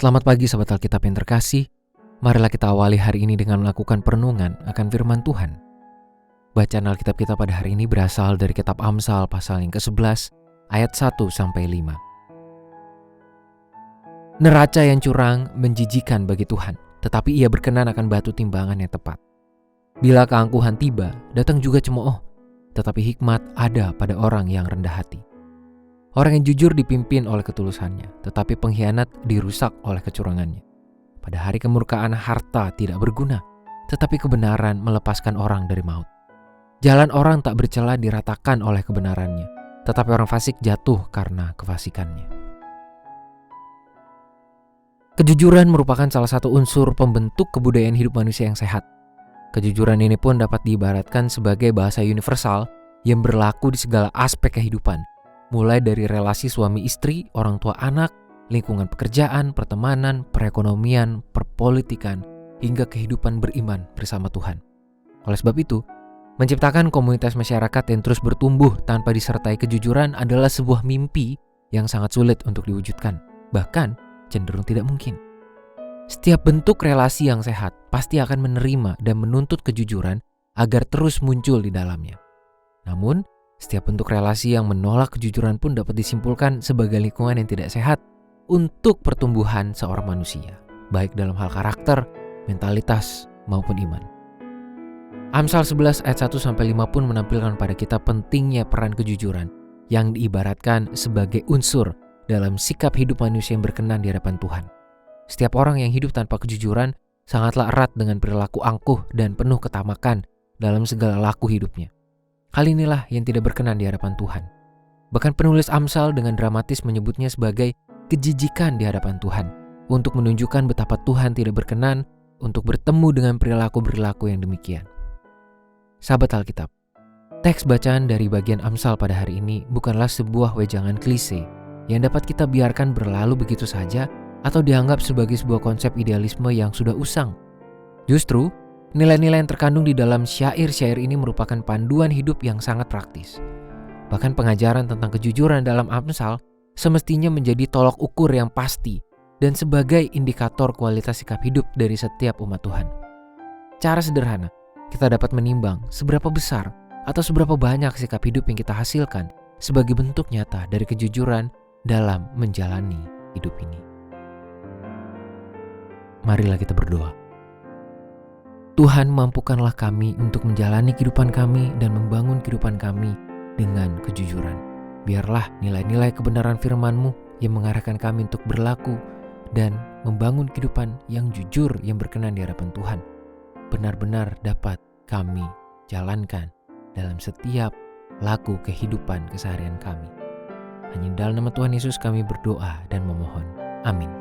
Selamat pagi sahabat Alkitab yang terkasih. Marilah kita awali hari ini dengan melakukan perenungan akan firman Tuhan. Bacaan Alkitab kita pada hari ini berasal dari kitab Amsal pasal yang ke-11 ayat 1-5. Neraca yang curang menjijikan bagi Tuhan, tetapi ia berkenan akan batu timbangan yang tepat. Bila keangkuhan tiba, datang juga cemooh, tetapi hikmat ada pada orang yang rendah hati. Orang yang jujur dipimpin oleh ketulusannya, tetapi pengkhianat dirusak oleh kecurangannya. Pada hari kemurkaan harta tidak berguna, tetapi kebenaran melepaskan orang dari maut. Jalan orang tak bercela diratakan oleh kebenarannya, tetapi orang fasik jatuh karena kefasikannya. Kejujuran merupakan salah satu unsur pembentuk kebudayaan hidup manusia yang sehat. Kejujuran ini pun dapat diibaratkan sebagai bahasa universal yang berlaku di segala aspek kehidupan, mulai dari relasi suami istri, orang tua anak, lingkungan pekerjaan, pertemanan, perekonomian, perpolitikan, hingga kehidupan beriman bersama Tuhan. Oleh sebab itu, menciptakan komunitas masyarakat yang terus bertumbuh tanpa disertai kejujuran adalah sebuah mimpi yang sangat sulit untuk diwujudkan, bahkan cenderung tidak mungkin. Setiap bentuk relasi yang sehat pasti akan menerima dan menuntut kejujuran agar terus muncul di dalamnya. Namun, setiap bentuk relasi yang menolak kejujuran pun dapat disimpulkan sebagai lingkungan yang tidak sehat untuk pertumbuhan seorang manusia, baik dalam hal karakter, mentalitas, maupun iman. Amsal 11 ayat 1-5 pun menampilkan pada kita pentingnya peran kejujuran yang diibaratkan sebagai unsur dalam sikap hidup manusia yang berkenan di hadapan Tuhan. Setiap orang yang hidup tanpa kejujuran sangatlah erat dengan perilaku angkuh dan penuh ketamakan dalam segala laku hidupnya. Hal inilah yang tidak berkenan di hadapan Tuhan. Bahkan penulis Amsal dengan dramatis menyebutnya sebagai kejijikan di hadapan Tuhan, untuk menunjukkan betapa Tuhan tidak berkenan untuk bertemu dengan perilaku-perilaku yang demikian. Sahabat Alkitab, teks bacaan dari bagian Amsal pada hari ini bukanlah sebuah wejangan klise yang dapat kita biarkan berlalu begitu saja atau dianggap sebagai sebuah konsep idealisme yang sudah usang. Justru, nilai-nilai yang terkandung di dalam syair-syair ini merupakan panduan hidup yang sangat praktis. Bahkan pengajaran tentang kejujuran dalam Amsal semestinya menjadi tolok ukur yang pasti dan sebagai indikator kualitas sikap hidup dari setiap umat Tuhan. Cara sederhana, kita dapat menimbang seberapa besar atau seberapa banyak sikap hidup yang kita hasilkan sebagai bentuk nyata dari kejujuran dalam menjalani hidup ini. Marilah kita berdoa. Tuhan, mampukanlah kami untuk menjalani kehidupan kami dan membangun kehidupan kami dengan kejujuran. Biarlah nilai-nilai kebenaran firman-Mu yang mengarahkan kami untuk berlaku dan membangun kehidupan yang jujur yang berkenan di hadapan Tuhan benar-benar dapat kami jalankan dalam setiap laku kehidupan keseharian kami. Hanya dalam nama Tuhan Yesus kami berdoa dan memohon. Amin.